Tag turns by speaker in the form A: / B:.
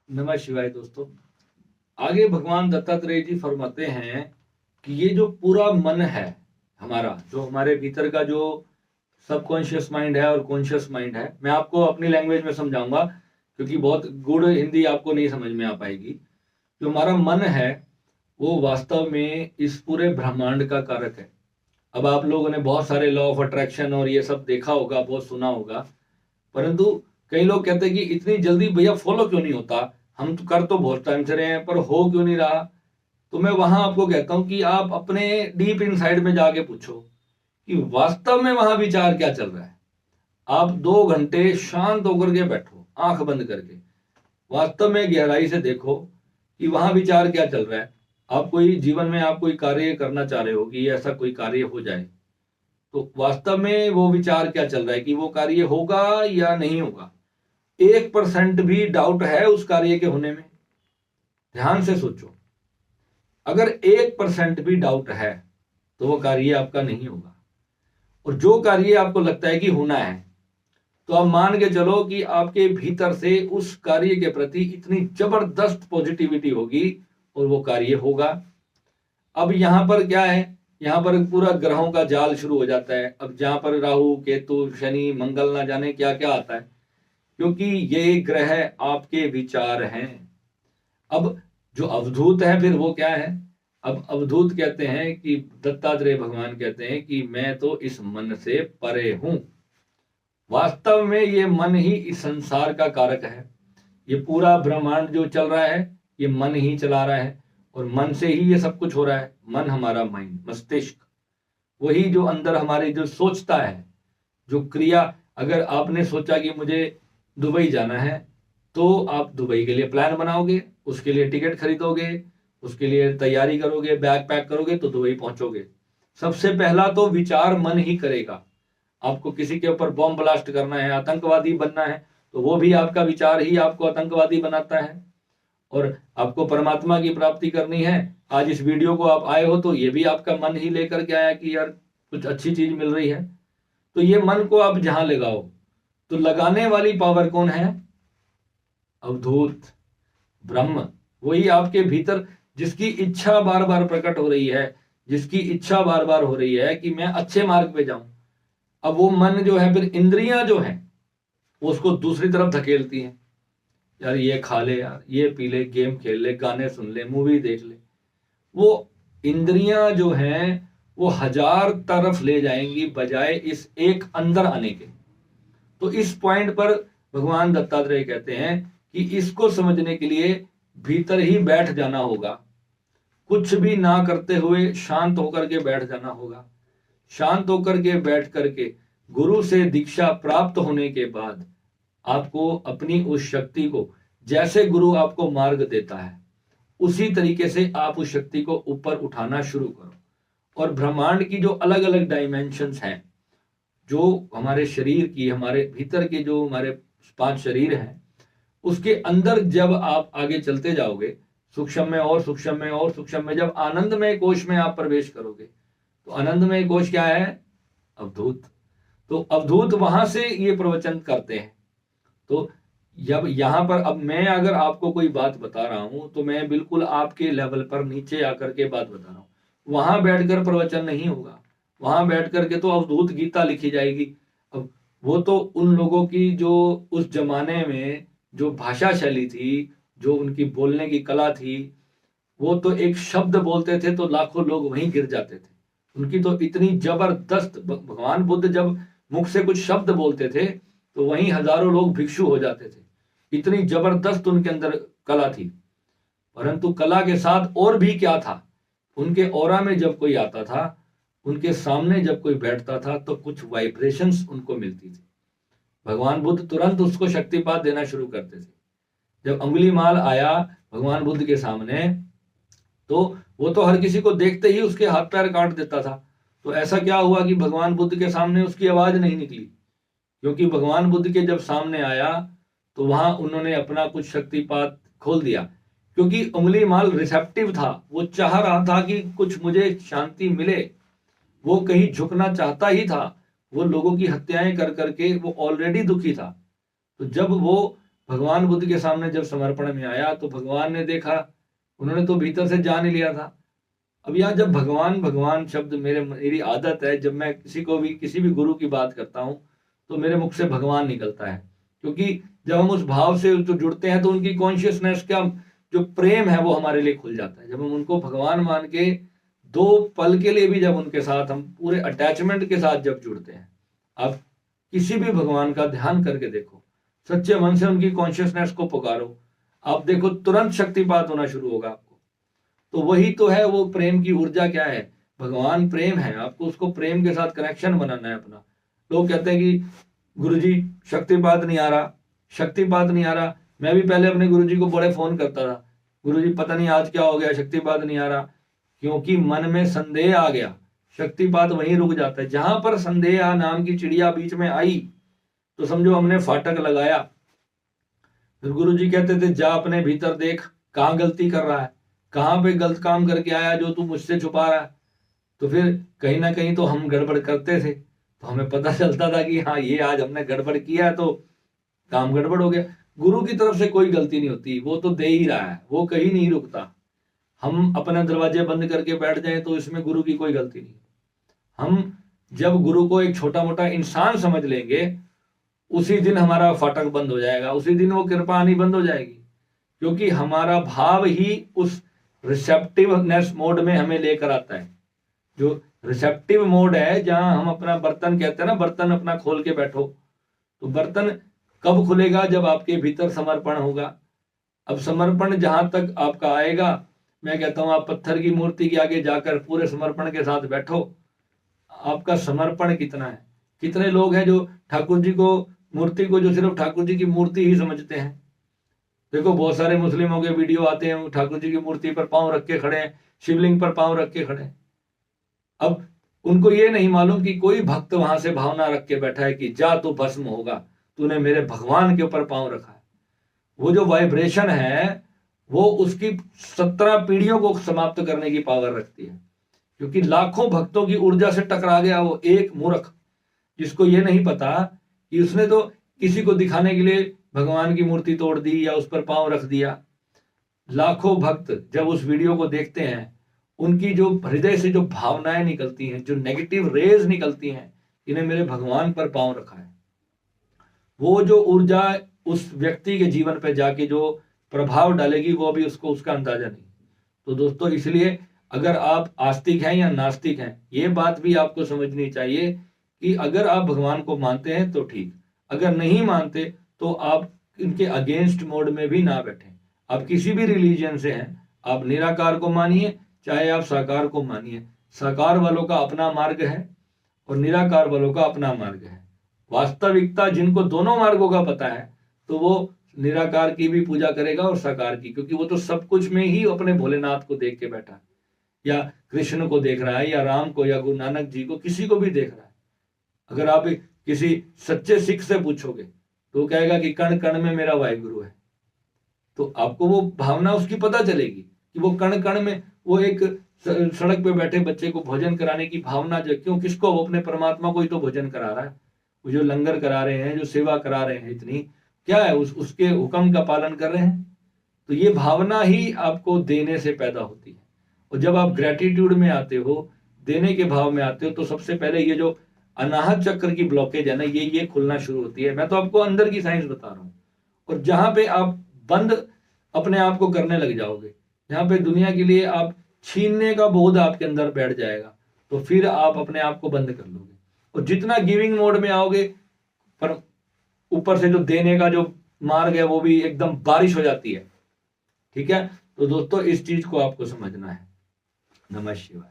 A: नमः शिवाय दोस्तों। आगे भगवान दत्तात्रेय जी फरमाते हैं कि ये जो पूरा मन है हमारा, जो हमारे भीतर का जो सबकॉन्शियस माइंड है और कॉन्शियस माइंड है, मैं आपको अपनी लैंग्वेज में समझाऊंगा क्योंकि बहुत गूढ़ हिंदी आपको नहीं समझ में आ पाएगी। जो हमारा मन है वो वास्तव में इस पूरे ब्रह्मांड का कारक है। अब आप लोगों ने बहुत सारे लॉ ऑफ अट्रैक्शन और ये सब देखा होगा, बहुत सुना होगा, परंतु कई लोग कहते हैं कि इतनी जल्दी भैया फॉलो क्यों नहीं होता, हम तो कर तो बहुत टाइम से रहे हैं पर हो क्यों नहीं रहा। तो मैं वहां आपको कहता हूं कि आप अपने डीप इनसाइड में जाके पूछो कि वास्तव में वहां विचार क्या चल रहा है। आप 2 घंटे शांत होकर के बैठो, आंख बंद करके, वास्तव में गहराई से देखो कि वहां विचार क्या चल रहा है। आप कोई जीवन में आप कोई कार्य करना चाह रहे हो कि ऐसा कोई कार्य हो जाए, तो वास्तव में वो विचार क्या चल रहा है कि वो कार्य होगा या नहीं होगा। 1% भी डाउट है उस कार्य के होने में? ध्यान से सोचो। अगर 1% भी डाउट है तो वो कार्य आपका नहीं होगा। और जो कार्य आपको लगता है कि होना है, तो आप मान के चलो कि आपके भीतर से उस कार्य के प्रति इतनी जबरदस्त पॉजिटिविटी होगी और वो कार्य होगा। अब यहां पर क्या है, यहां पर पूरा ग्रहों का जाल शुरू हो जाता है। अब जहां पर राहु केतु शनि मंगल ना जाने क्या क्या आता है, क्योंकि ये ग्रह आपके विचार हैं। अब जो अवधूत है फिर वो क्या है? अब अवधूत कहते हैं कि दत्तात्रेय भगवान कहते हैं कि मैं तो इस मन से परे हूं। वास्तव में ये मन ही इस संसार का कारक है। ये पूरा ब्रह्मांड जो चल रहा है ये मन ही चला रहा है और मन से ही ये सब कुछ हो रहा है। मन हमारा माइंड, मस्तिष्क, वही जो अंदर हमारे जो सोचता है, जो क्रिया। अगर आपने सोचा कि मुझे दुबई जाना है, तो आप दुबई के लिए प्लान बनाओगे, उसके लिए टिकट खरीदोगे, उसके लिए तैयारी करोगे, बैग पैक करोगे तो दुबई पहुंचोगे। सबसे पहला तो विचार मन ही करेगा। आपको किसी के ऊपर बॉम्ब ब्लास्ट करना है, आतंकवादी बनना है, तो वो भी आपका विचार ही आपको आतंकवादी बनाता है। और आपको परमात्मा की प्राप्ति करनी है, आज इस वीडियो को आप आए हो तो ये भी आपका मन ही लेकर के आया कि यार कुछ अच्छी चीज मिल रही है। तो ये मन को आप जहां लगाओ, तो लगाने वाली पावर कौन है? अवधूत ब्रह्म। वही आपके भीतर जिसकी इच्छा बार बार प्रकट हो रही है, जिसकी इच्छा बार बार हो रही है कि मैं अच्छे मार्ग पे जाऊं। अब वो मन जो है, फिर इंद्रियां जो है वो उसको दूसरी तरफ धकेलती हैं। यार ये खा ले, यार ये पी ले, गेम खेल ले, गाने सुन ले, मूवी देख ले। वो इंद्रियां जो हैं वो 1000 तरफ ले जाएंगी बजाय इस एक अंदर आने के। तो इस पॉइंट पर भगवान दत्तात्रेय कहते हैं कि इसको समझने के लिए भीतर ही बैठ जाना होगा। कुछ भी ना करते हुए शांत होकर के बैठ जाना होगा। शांत होकर के बैठ करके गुरु से दीक्षा प्राप्त होने के बाद आपको अपनी उस शक्ति को, जैसे गुरु आपको मार्ग देता है उसी तरीके से आप उस शक्ति को ऊपर उठाना शुरू करो। और ब्रह्मांड की जो अलग अलग डायमेंशंस हैं, जो हमारे शरीर की, हमारे भीतर के जो हमारे 5 शरीर हैं, उसके अंदर जब आप आगे चलते जाओगे, सूक्ष्म में और सूक्ष्म में और सूक्ष्म में, जब आनंदमय कोश में आप प्रवेश करोगे, तो आनंदमय कोश क्या है? अवधूत। तो अवधूत वहां से ये प्रवचन करते हैं। तो जब यहां पर अब मैं अगर आपको कोई बात बता रहा हूं तो मैं बिल्कुल आपके लेवल पर नीचे आकर के बात बता रहा हूं। वहां बैठकर प्रवचन नहीं होगा। वहां बैठ करके तो अवधूत गीता लिखी जाएगी। अब वो तो उन लोगों की जो उस जमाने में जो भाषा शैली थी, जो उनकी बोलने की कला थी, वो तो एक शब्द बोलते थे तो लाखों लोग वहीं गिर जाते थे। उनकी तो इतनी जबरदस्त, भगवान बुद्ध जब मुख से कुछ शब्द बोलते थे तो वहीं हजारों लोग भिक्षु हो जाते थे। इतनी जबरदस्त उनके अंदर कला थी। परंतु कला के साथ और भी क्या था, उनके ऑरा में जब कोई आता था, उनके सामने जब कोई बैठता था तो कुछ वाइब्रेशंस उनको मिलती थी। भगवान बुद्ध तुरंत उसको शक्तिपात देना शुरू करते थे। जब अंगुलीमाल आया भगवान बुद्ध के सामने, तो वो तो हर किसी को देखते ही उसके हाथ पैर काट देता था। तो ऐसा क्या हुआ कि भगवान बुद्ध के सामने उसकी आवाज नहीं निकली? क्योंकि भगवान बुद्ध के जब सामने आया तो वहां उन्होंने अपना कुछ शक्तिपात खोल दिया। क्योंकि उंगली माल रिसेप्टिव था, वो चाह रहा था कि कुछ मुझे शांति मिले, वो कहीं झुकना चाहता ही था। वो लोगों की हत्याएं कर करके वो ऑलरेडी दुखी था। तो जब वो भगवान बुद्ध के सामने जब समर्पण में आया तो भगवान ने देखा, उन्होंने तो भीतर से जान ही लिया था। अब यहाँ जब भगवान भगवान शब्द मेरी आदत है, जब मैं किसी भी गुरु की बात करता हूँ तो मेरे मुख से भगवान निकलता है, क्योंकि जब हम उस भाव से तो जुड़ते हैं तो उनकी कॉन्शियसनेस का जो प्रेम है वो हमारे लिए खुल जाता है। जब हम उनको भगवान मान के 2 पल के लिए भी जब उनके साथ हम पूरे अटैचमेंट के साथ जब जुड़ते हैं, आप किसी भी भगवान का ध्यान करके देखो, सच्चे मन से उनकी कॉन्शियसनेस को पुकारो, आप देखो तुरंत शक्तिपात होना शुरू होगा आपको। तो वही तो है वो प्रेम की ऊर्जा। क्या है? भगवान प्रेम है, आपको उसको प्रेम के साथ कनेक्शन बनाना है अपना। लोग कहते हैं कि गुरुजी शक्तिपात नहीं आ रहा, शक्तिपात नहीं आ रहा। मैं भी पहले अपने गुरुजी को बड़े फोन करता था, गुरुजी पता नहीं आज क्या हो गया, शक्तिपात नहीं आ रहा। क्योंकि मन में संदेह आ गया, शक्तिपात वहीं रुक जाता है। जहां पर संदेह नाम की चिड़िया बीच में आई तो समझो हमने फाटक लगाया। फिर गुरुजी कहते थे जा अपने भीतर देख, कहाँ गलती कर रहा है, कहाँ पे गलत काम करके आया जो तू मुझसे छुपा रहा है। तो फिर कहीं ना कहीं तो हम गड़बड़ करते थे, तो हमें पता चलता था कि हाँ ये आज हमने गड़बड़ किया है तो काम गड़बड़ हो गया। गुरु की तरफ से कोई गलती नहीं होती, वो तो दे ही रहा है, वो कहीं नहीं रुकता। हम अपने दरवाजे बंद करके बैठ जाए तो इसमें गुरु की कोई गलती नहीं। हम जब गुरु को एक छोटा मोटा इंसान समझ लेंगे, उसी दिन हमारा फाटक बंद हो जाएगा, उसी दिन वो कृपा आनी बंद हो जाएगी। क्योंकि हमारा भाव ही उस रिसेप्टिवनेस मोड में हमें लेकर आता है। जो रिसेप्टिव मोड है, जहां हम अपना बर्तन कहते हैं ना, बर्तन अपना खोल के बैठो, तो बर्तन कब खुलेगा? जब आपके भीतर समर्पण होगा। अब समर्पण जहां तक आपका आएगा, मैं कहता हूं आप पत्थर की मूर्ति के आगे जाकर पूरे समर्पण के साथ बैठो। आपका समर्पण कितना है? कितने लोग हैं जो ठाकुर जी को मूर्ति को जो सिर्फ ठाकुर जी की मूर्ति ही समझते हैं। देखो बहुत सारे मुस्लिमों के वीडियो आते हैं, ठाकुर जी की मूर्ति पर पांव रख के खड़े हैं, शिवलिंग पर पांव रख के खड़े हैं। अब उनको ये नहीं मालूम कि कोई भक्त वहां से भावना रख के बैठा है कि जा तू भस्म होगा, तूने मेरे भगवान के ऊपर पांव रखा है। वो जो वाइब्रेशन है वो उसकी 17 पीढ़ियों को समाप्त करने की पावर रखती है। क्योंकि लाखों भक्तों की ऊर्जा से टकरा गया वो एक मूर्ख, जिसको ये नहीं पता कि उसने तो किसी को दिखाने के लिए भगवान की मूर्ति तोड़ दी या उस पर पांव रख दिया। लाखों भक्त जब उस वीडियो को देखते हैं, उनकी जो हृदय से जो भावनाएं निकलती हैं, जो नेगेटिव रेज निकलती हैं, इन्हें मेरे भगवान पर पांव रखा है, वो जो ऊर्जा उस व्यक्ति के जीवन पर जाके जो प्रभाव डालेगी वो अभी उसको उसका अंदाजा नहीं। तो दोस्तों, इसलिए अगर आप आस्तिक हैं या नास्तिक हैं, ये बात भी आपको समझनी चाहिए कि अगर आप भगवान को मानते हैं तो ठीक, अगर नहीं मानते तो आप इनके अगेंस्ट मोड में भी ना बैठें। आप किसी भी रिलीजन से हैं, आप निराकार को मानिए चाहे आप साकार को मानिए। साकार वालों का अपना मार्ग है और निराकार वालों का अपना मार्ग है। वास्तविकता जिनको दोनों मार्गों का पता है तो वो निराकार की भी पूजा करेगा और साकार की, क्योंकि वो तो सब कुछ में ही अपने भोलेनाथ को देख के बैठा है, या कृष्ण को देख रहा है, या राम को, या गुरु नानक जी को, किसी को भी देख रहा है। अगर आप किसी सच्चे सिख से पूछोगे तो वो कहेगा कि कण कण में मेरा वाहिगुरु है। तो आपको वो भावना उसकी पता चलेगी कि वो कण कण में, वो एक सड़क पे बैठे बच्चे को भोजन कराने की भावना जो क्यों, किसको? वो अपने परमात्मा को ही तो भोजन करा रहा है। वो जो लंगर करा रहे हैं, जो सेवा करा रहे हैं, इतनी क्या है, उसके हुक्म का पालन कर रहे हैं। तो ये भावना ही आपको देने से पैदा होती है। और जब आप ग्रेटिट्यूड में आते हो, देने के भाव में आते हो, तो सबसे पहले ये जो अनाहत चक्र की ब्लॉकेज है ना, ये खुलना शुरू होती है। मैं तो आपको अंदर की साइंस बता रहा हूँ। और जहां पे आप बंद अपने आप को करने लग जाओगे, जहां पे दुनिया के लिए आप छीनने का बोध आपके अंदर बैठ जाएगा, तो फिर आप अपने आप को बंद कर लोगे। और जितना गिविंग मोड में आओगे, पर ऊपर से जो देने का जो मार्ग है वो भी एकदम बारिश हो जाती है। ठीक है, तो दोस्तों इस चीज को आपको समझना है। नमः शिवाय।